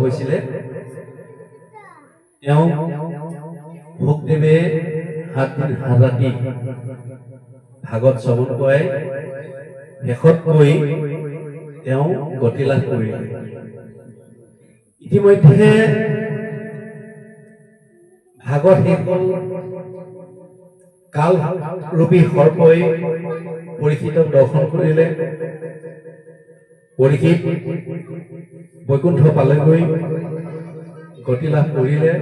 হৈছিলে তেওঁ ভোগদেৱে হাত ৰাতি ভাগত শ্ৰৱণ কৰাই শেষত কৈ তেওঁ গতি লাভ কৰিলে। ইতিমধ্যে ভাগত শেষ হ'ল। কাল ৰূপী সৰ্পই পৰীক্ষিতক দৰ্শন কৰিলে। পৰীক্ষিত বৈকুণ্ঠ পালেগৈ, গতি লাভ কৰিলে।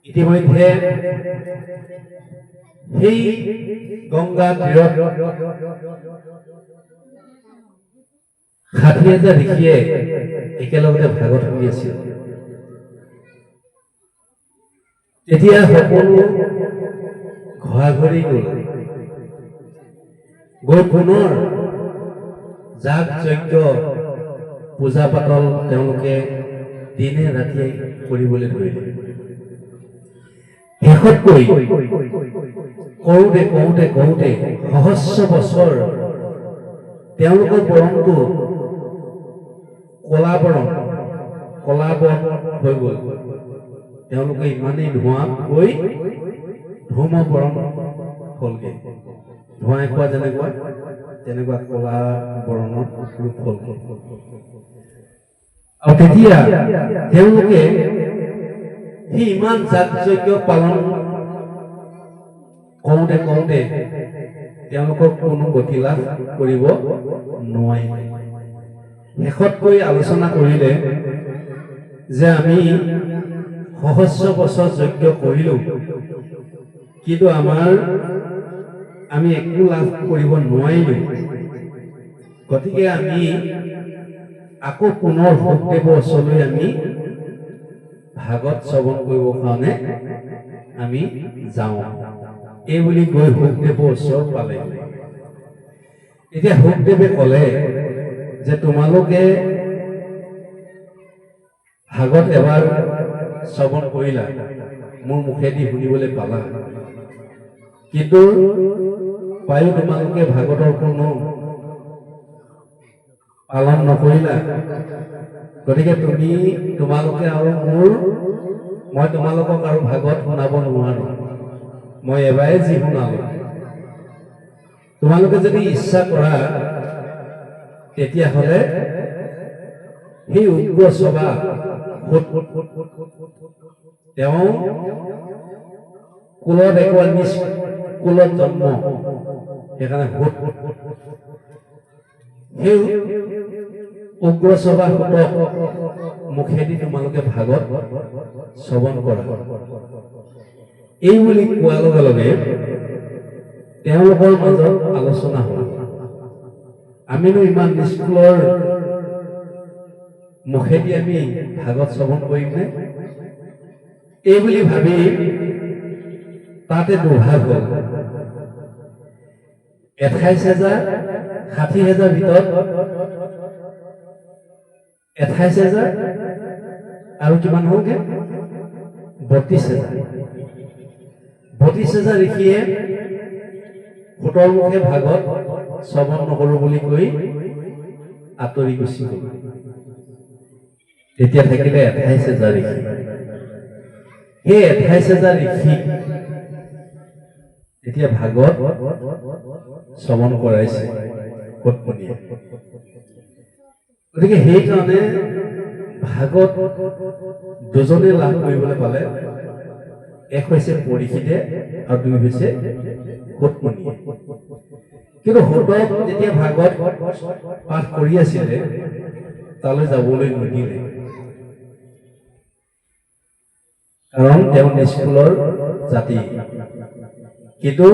ইতিমধ্যে সেই গংগা তীৰত ৬০,০০০ ঋষিয়ে একেলগতে ভাগত শুনি আছিল। তেতিয়া সকলো ঘৰা-ঘৰি গৈ পুনৰ যাগ যজ্ঞ পূজা পাতল তেওঁলোকে দিনে ৰাতিয়ে কৰিবলৈ ধৰিলে। শেষত কৈ কৰোঁতে কওঁতে কওঁতে সহস্ৰ বছৰ তেওঁলোকৰ বৰণটো কলাবৰণ হৈ গ'ল। তেওঁলোকে ইমানেই ধোঁৱাত গৈ ধূমবৰণ হ'লগে। ধোঁৱাই খোৱা তেনেকুৱা কলা বৰণৰ ৰূপ হ'লগে। আৰু তেতিয়া তেওঁলোকে সেই ইমান যাগ যজ্ঞ পালন কৰোঁতে কৰোঁতে তেওঁলোকক কোনো গতি লাভ কৰিব নোৱাৰিলে। শেষত কৈ আলোচনা কৰিলে যে আমি সহস্ৰ বছৰ যজ্ঞ কৰিলো, কিন্তু আমি একো লাভ কৰিব নোৱাৰিলো। গতিকে আমি আকৌ পুনৰ ভোগদেৱৰ ওচৰলৈ আমি ভাগত শ্ৰৱণ কৰিবৰ কাৰণে আমি যাওঁ। এই বুলি গৈ ভোগদেৱৰ ওচৰত পালে। এতিয়া ভোগদেৱে ক'লে যে তোমালোকে ভাগত এবাৰ শ্ৰৱণ কৰিলা, মোৰ মুখেদি শুনিবলৈ পালা, কিন্তু পায়ো তোমালোকে ভাগৱতৰ কোনো পালন নকৰিলা। গতিকে তোমালোকে আৰু মই তোমালোকক আৰু ভাগৱত শুনাব নোৱাৰো। মই এবাৰে যি শুনালো, তোমালোকে যদি ইচ্ছা কৰা তেতিয়াহ'লে সেই উগ্ৰ স্বভাৱ তেওঁ কুলত কুলত জন্ম, সেইকাৰণে সেই উগ্ৰ স্বভাৱ মুখেদি তোমালোকে ভাগত শ্ৰৱণ কৰা। এই বুলি কোৱাৰ লগে লগে তেওঁলোকৰ মাজত আলোচনা হ'ল, আমিনো ইমান নিষ্ঠুৰৰ মুখেদি আমি ভাগত শ্ৰৱণ কৰিম নে? এই বুলি ভাবি তাতে দুভাগ হ'ল। ২১,০০০, ৬০,০০০ ভিতৰত ২১,০০০ আৰু কিমান হ'লগে? ৩২,০০০। ৩২,০০০ ঋষিয়ে সোতৰ মুখে ভাগত শ্ৰৱণ নকৰো বুলি কৈ আঁতৰি গুচি গ'ল। তেতিয়া থাকিলে ২৮,০০০ ঋষি। সেই ২৮,০০০ ঋষি এতিয়া ভাগত শ্ৰৱণ কৰাইছে পত্নীয়ে। গতিকে সেইকাৰণে ভাগত দুজনে লাভ কৰিবলৈ পালে। এক হৈছে পৰীক্ষিতে আৰু দুই হৈছে পত্নীয়ে। কিন্তু হোতক যেতিয়া ভাগত পাঠ কৰি আছিলে তালৈ যাবলৈ নিদিলে, কাৰণ তেওঁ নিষ্ঠুৰৰ জাতি। কিন্তু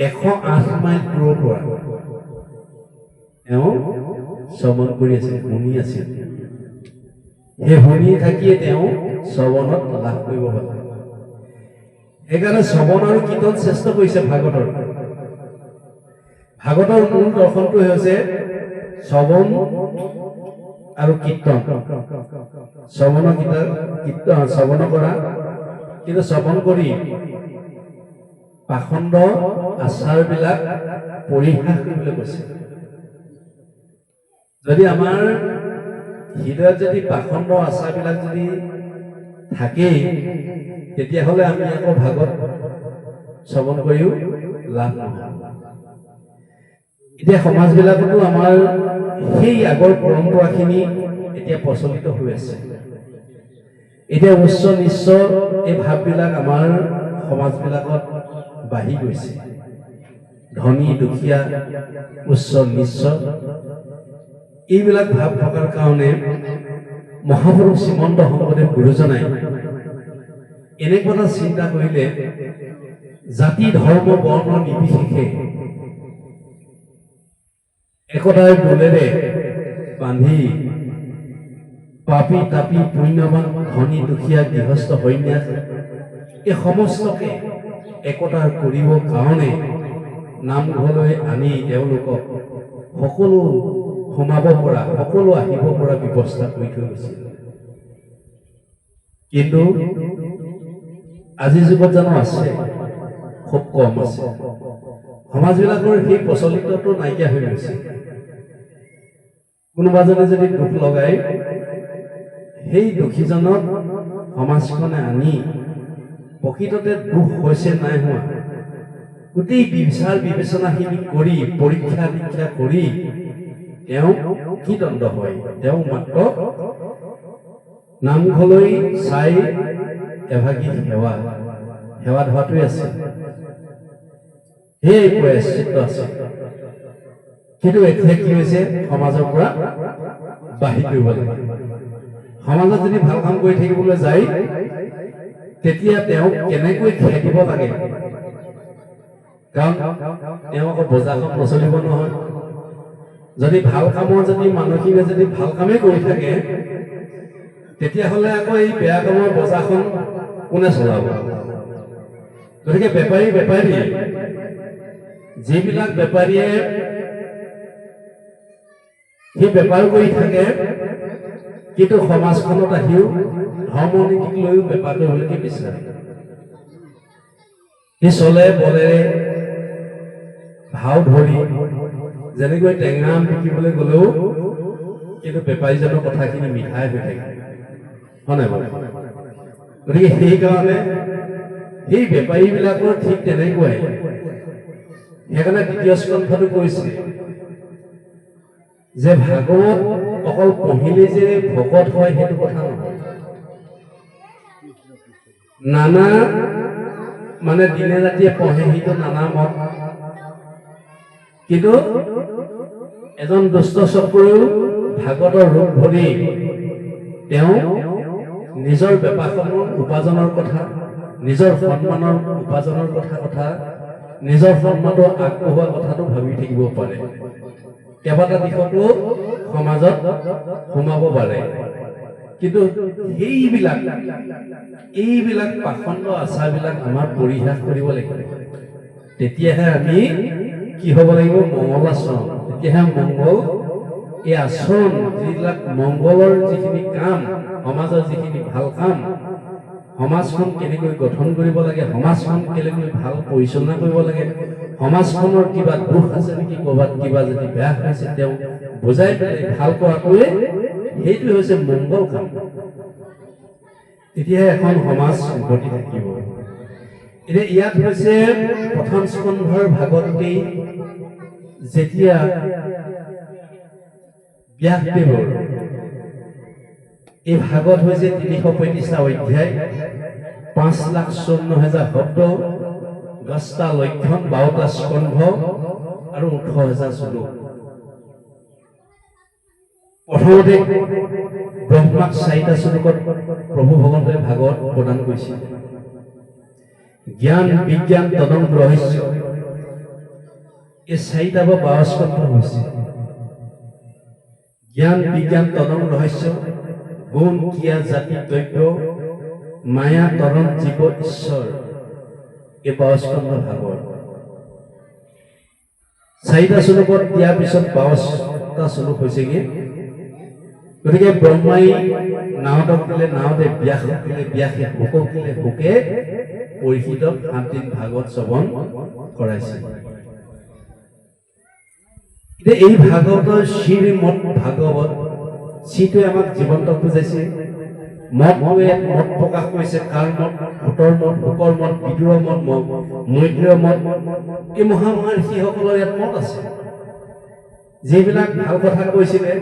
১০৮ মাইল দূৰৰ পৰা তেওঁ শ্ৰৱণ কৰি আছিল, শুনি আছিল। সেই শুনি থাকিয়ে তেওঁ শ্ৰৱণত লাভ কৰিব পাৰে। সেইকাৰণে শ্ৰৱণ আৰু কীৰ্তন শ্ৰেষ্ঠ কৰিছে ভাগৱতৰ। ভাগৱতৰ মূল দৰ্শনটো হৈছে শ্ৰৱণ আৰু কীৰ্তন। শ্ৰৱণ কৰা, কিন্তু শ্ৰৱণ কৰি পাখণ্ড আচাৰবিলাক পৰিহাস কৰিবলৈ কৈছে। যদি আমাৰ হৃদয়ত যদি পাখণ্ড আচাৰবিলাক যদি থাকেই তেতিয়াহ'লে আমি আকৌ ভাগৱত শ্ৰৱণ কৰিও লাভ নহয়। এতিয়া সমাজবিলাকতো আমাৰ সেই আগৰ পৰম্পৰাখিনি এতিয়া প্ৰচলিত হৈ আছে। এতিয়া উচ্চ নিচ্চ এই ভাৱবিলাক আমাৰ সমাজবিলাকত বাঢ়ি গৈছে। ধনী দুখীয়া উচ্চ নিচ্চ এইবিলাক ভাৱ থকাৰ কাৰণে মহাপুৰুষ শ্ৰীমন্ত শংকৰদেৱ গুৰুজনাই এনেকুৱা এটা চিন্তা কৰিলে, জাতি ধৰ্ম বৰ্ণ নিৰ্বিশেষে একতাৰ দোলেৰে বান্ধি পাপী তাপী পুণ্যৱান ধনী দুখীয়া গৃহস্থ সন্যাস এই সমস্তকে একতা কৰিবৰ কাৰণে নামঘৰলৈ আনি তেওঁলোকক সকলো সোমাব পৰা সকলো আহিব পৰা ব্যৱস্থা কৰি থৈ গৈছিল। কিন্তু আজিৰ যুগত জানো আছে? খুব কম আছে। সমাজবিলাকৰ সেই প্ৰচলিতটো নাইকিয়া হৈ গৈছে। কোনোবাজনে যদি দুখ লগাই সেই দুখীজনক সমাজখনে আনি প্ৰকৃততে দুখ হৈছে নাই হোৱা গোটেই বিচাৰ বিবেচনাখিনি কৰি পৰীক্ষা নিৰীক্ষা কৰি তেওঁ কি দণ্ড হয়? তেওঁ মাত্ৰ নামঘৰলৈ চাই এভাগী সেৱা ধোৱাটোৱে আছে, সেই প্ৰায়শ্চিত্ত আছে। কিন্তু এতিয়া কি হৈছে? সমাজৰ পৰা বাহিৰ কৰিব লাগে। সমাজত যদি ভাল কাম কৰি থাকিবলৈ যায় তেতিয়া তেওঁক কেনেকৈ খেদিব লাগে, কাৰণ তেওঁ আকৌ বজাৰখন নচলিব নহয়। যদি ভাল কামৰ যদি মানুহখিনিয়ে যদি ভাল কামেই কৰি থাকে তেতিয়াহ'লে আকৌ এই বেয়া কামৰ বজাৰখন কোনে চলাব? গতিকে বেপাৰী যিবিলাক বেপাৰীয়ে সেই বেপাৰ কৰি থাকে কিন্তু সমাজখনত আহিও ধৰ্ম নীতিক লৈও বেপাৰ কৰিবলৈ বিচাৰে। সি চলে বলেৰে ভাও ধৰি যেনেকৈ টেঙা আম বিকিবলৈ গ'লেও কিন্তু বেপাৰীজনৰ কথাখিনি মিঠাই হৈ থাকে, হয় নাই বাৰু? গতিকে সেইকাৰণে সেই বেপাৰীবিলাকৰ ঠিক তেনেকুৱাই। সেইকাৰণে দ্বিতীয় স্কন্ধটো কৈছে যে ভাগৱত অকল পঢ়িলে যে ভকত হয় সেইটো কথা নহয়। নানা মানে দিনে ৰাতিয়ে পঢ়ে সেইটো নানা মত, কিন্তু এজন দুষ্ট চক্ৰও ভাগৱতৰ ৰূপ ধৰি তেওঁ নিজৰ বেপাৰখনৰ উপাৰ্জনৰ কথা, নিজৰ সন্মানৰ উপাৰ্জনৰ কথা নিজৰ সন্মানটো আগবঢ়োৱা কথাটো ভাবি থাকিব পাৰে। কেইবাটা দিশতো সমাজত সোমাব পাৰে। কিন্তু এইবিলাক পাখণ্ড আচাৰবিলাক আমাৰ পৰিহাস কৰিব লাগিব। তেতিয়াহে আমি কি হ'ব লাগিব? মংগল আচৰণ। তেতিয়াহে মংগল এই আচৰণ যিবিলাক মংগলৰ যিখিনি কাম, সমাজৰ যিখিনি ভাল কাম, সমাজখন কেনেকৈ গঠন কৰিব লাগে, সমাজখন কেনেকৈ ভাল পৰিচালনা কৰিব লাগে, সমাজখনৰ কিবা দোষ আছে নেকি, ক'ৰবাত কিবা যদি বেয়া হৈছে তেওঁ বুজাই পেলাই ভাল কৰাটোৱে সেইটোৱে হৈছে মংগল কাম। তেতিয়াহে এখন সমাজ উন্নতি থাকিব। এতিয়া ইয়াত হৈছে প্ৰথম স্কন্ধৰ ভাগৱতী যেতিয়া ব্যাসদেৱৰ এই ভাগৱত হৈছে ৩৩৫টা অধ্যায়, ৫,৫৪,০০০ শব্দ, ১০টা লক্ষণ, ১২টা স্কন্ধ আৰু ১৮,০০০ শ্লোক। প্ৰথমতে ব্ৰহ্মাক ৪টা শ্লোকত প্ৰভু ভগৱন্তই ভাগৱত প্ৰদান কৰিছিল। জ্ঞান বিজ্ঞান তদং ৰহস্য এই ৪টা বা ১২ স্কন্ধ হৈছে। জ্ঞান বিজ্ঞান তদং ৰহস্য, গুণ ক্ৰিয়া জাতি দ্ৰব্য, মায়া তৰণ জীৱ ঈশ্বৰ এই ১২ স্কন্ধ ভাগৱত। ৪টা শ্লোকত দিয়াৰ পিছত ১২টা শ্লোক হৈছেগে। গতিকে ব্ৰহ্মাই নাৰদক দিলে নাৰদে, ব্যাসক দিলে ব্যাসে, শুকক দিলে শুকে পৰীক্ষিতক ৭ দিন ভাগৱত শ্ৰৱণ কৰাইছে। এতিয়া এই ভাগৱতৰ শ্ৰীমদ ভাগৱত চিটোৱে আমাক জীৱন্ত বুজাইছে মদটোৱে মদ প্ৰকাশ কৰিছে কাৰ মদ ভূতৰ মদ শুকৰ মদ বিদুৰৰ মদ মৈত্ৰেয় মদ এই মহামহৰ্ষিসকলৰ ইয়াত মত আছে যিবিলাক ভাল কথা কৈছিলে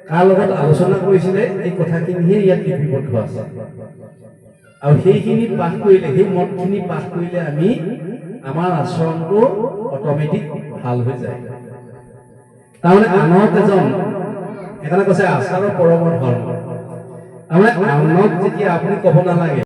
কাৰ লগত আলোচনা কৰিছিলে এই কথাখিনিহে ইয়াত লিপিবদ্ধ আছে আৰু সেইখিনি পাঠ কৰিলে সেই মতখিনি পাঠ কৰিলে আমি আমাৰ আচৰণটো অট'মেটিক ভাল হৈ যায় তাৰমানে আনক এজন সেইকাৰণে কৈছে আচাৰৰ পৰম ধৰ্ম তাৰমানে আনক যেতিয়া আপুনি ক'ব নালাগে